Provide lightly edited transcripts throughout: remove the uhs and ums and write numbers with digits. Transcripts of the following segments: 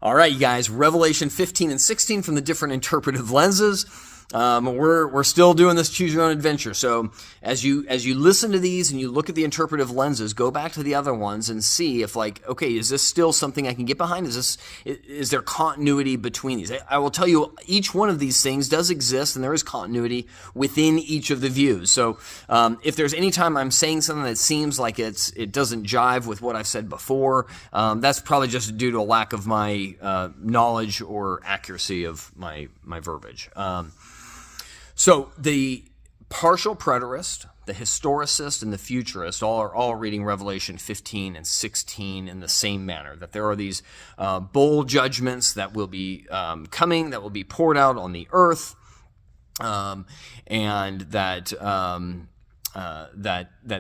All right, you guys, Revelation 15 and 16 from the different interpretive lenses. We're still doing this choose your own adventure. So as you listen to these and you look at the interpretive lenses, go back to the other ones and see if okay, is this still something I can get behind? Is there continuity between these? I will tell you, each one of these things does exist, and there is continuity within each of the views. So if there's any time I'm saying something that seems like it doesn't jive with what I've said before, that's probably just due to a lack of my knowledge or accuracy of my verbiage. So the partial preterist, the historicist, and the futurist are all reading Revelation 15 and 16 in the same manner, that there are these bowl judgments that will be coming, that will be poured out on the earth, and that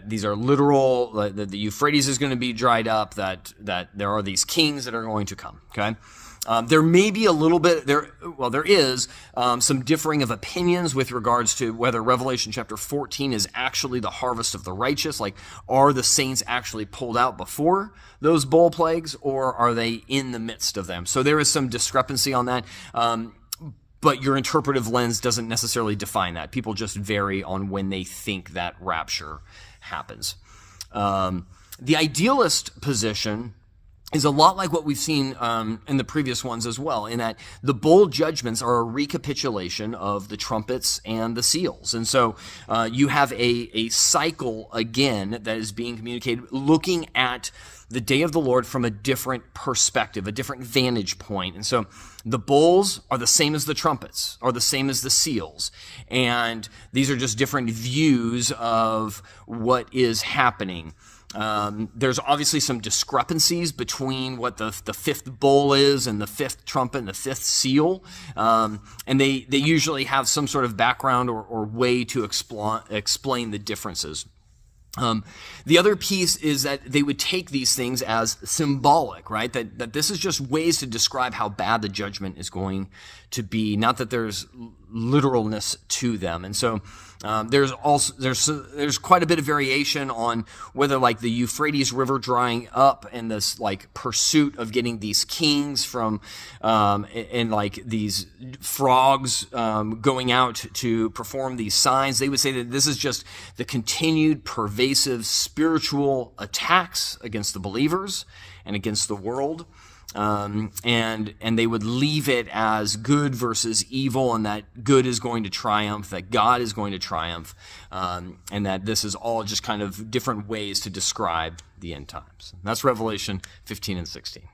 these are literal, that the Euphrates is going to be dried up, that there are these kings that are going to come, okay? There may be a little bit, there is some differing of opinions with regards to whether Revelation chapter 14 is actually the harvest of the righteous. Like, are the saints actually pulled out before those bowl plagues, or are they in the midst of them? So there is some discrepancy on that. But your interpretive lens doesn't necessarily define that. People just vary on when they think that rapture happens. The idealist position is a lot like what we've seen in the previous ones as well, in that the bowl judgments are a recapitulation of the trumpets and the seals. And so you have a cycle again that is being communicated, looking at the day of the Lord from a different perspective, a different vantage point. And so the bowls are the same as the trumpets, are the same as the seals. And these are just different views of what is happening. There's obviously some discrepancies between what the fifth bowl is and the fifth trumpet and the fifth seal. And they usually have some sort of background or way to explain the differences. The other piece is that they would take these things as symbolic, right? That this is just ways to describe how bad the judgment is going to be, not that there's literalness to them. And so there's quite a bit of variation on whether like the Euphrates River drying up and this like pursuit of getting these kings from and like these frogs going out to perform these signs. They would say that this is just the continued pervasive spiritual attacks against the believers and against the world. And they would leave it as good versus evil, and that good is going to triumph, that God is going to triumph, and that this is all just kind of different ways to describe the end times. That's Revelation 15 and 16.